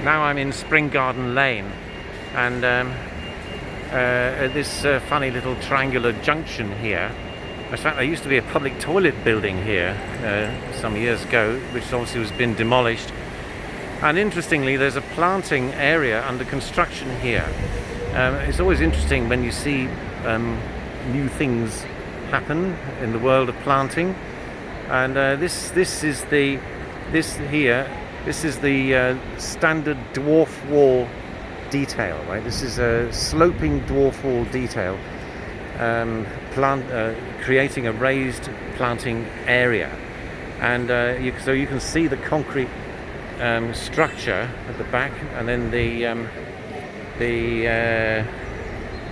Now I'm in Spring Garden Lane, and this funny little triangular junction here. In fact, there used to be a public toilet building here some years ago, which obviously has been demolished. And interestingly, there's a planting area under construction here. It's always interesting when you see new things happen in the world of planting. And this is the standard dwarf wall detail, right? This is a sloping dwarf wall detail, creating a raised planting area, and so you can see the concrete structure at the back, and then the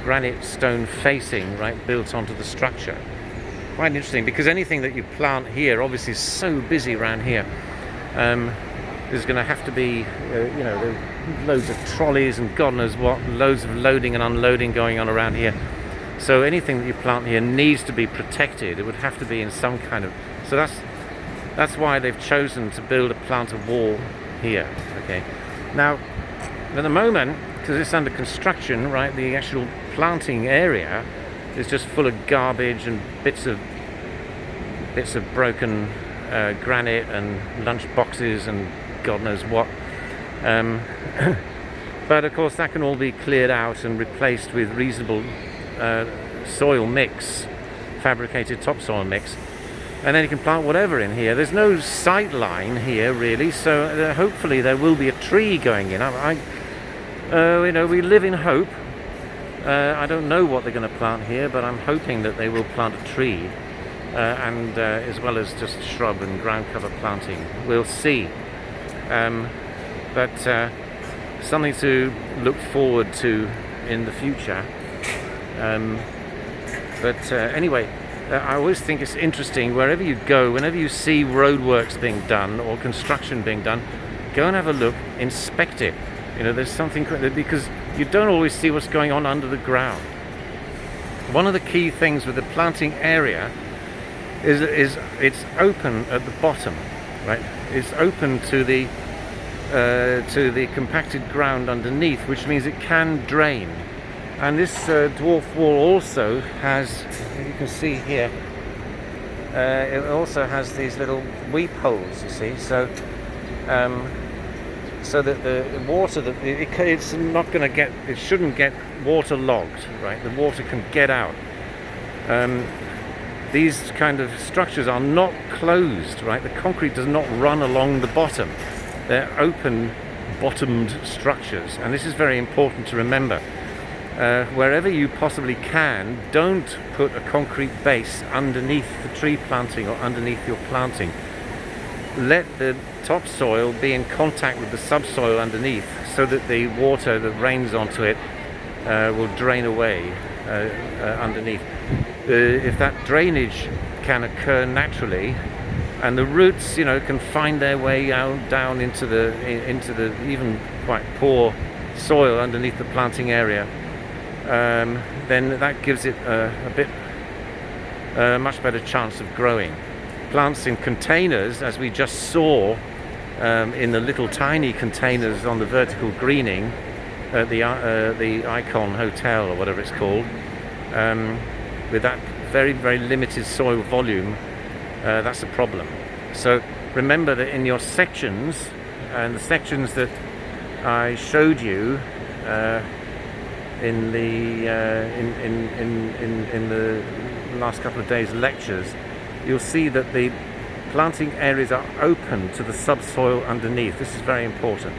granite stone facing, right, built onto the structure. Quite interesting, because anything that you plant here obviously is so busy around here. There's going to have to be, loads of trolleys and God knows what, loads of loading and unloading going on around here. So anything that you plant here needs to be protected. It would have to be in some kind of. So that's why they've chosen to plant a wall here. Okay. Now, at the moment, because it's under construction, right, the actual planting area is just full of garbage and bits of broken granite and lunch boxes and God knows what. But of course that can all be cleared out and replaced with reasonable soil mix, fabricated topsoil mix, and then you can plant whatever in here. There's no sight line here really, so hopefully there will be a tree going in. We live in hope. I don't know what they're going to plant here, but I'm hoping that they will plant a tree, and as well as just shrub and ground cover planting. We'll see. But something to look forward to in the future. Anyway, I always think it's interesting, wherever you go, whenever you see roadworks being done or construction being done, go and have a look, inspect it. There's something, because you don't always see what's going on under the ground. One of the key things with the planting area is it's open at the bottom, right? It's open to the compacted ground underneath, which means it can drain. And this dwarf wall also has, you can see here, it also has these little weep holes, you see, so that the water, it's not going to get, it shouldn't get waterlogged, right? The water can get out. These kind of structures are not closed, right? The concrete does not run along the bottom. They're open bottomed structures, and this is very important to remember. Wherever you possibly can, don't put a concrete base underneath the tree planting or underneath your planting. Let the topsoil be in contact with the subsoil underneath, so that the water that rains onto it will drain away underneath. If that drainage can occur naturally, and the roots, can find their way out down into the even quite poor soil underneath the planting area, then that gives it a much better chance of growing. Plants in containers, as we just saw in the little tiny containers on the vertical greening at the Icon Hotel or whatever it's called, with that very, very limited soil volume, that's a problem. So remember that in your sections, and the sections that I showed you in the last couple of days' lectures, you'll see that the planting areas are open to the subsoil underneath. This is very important.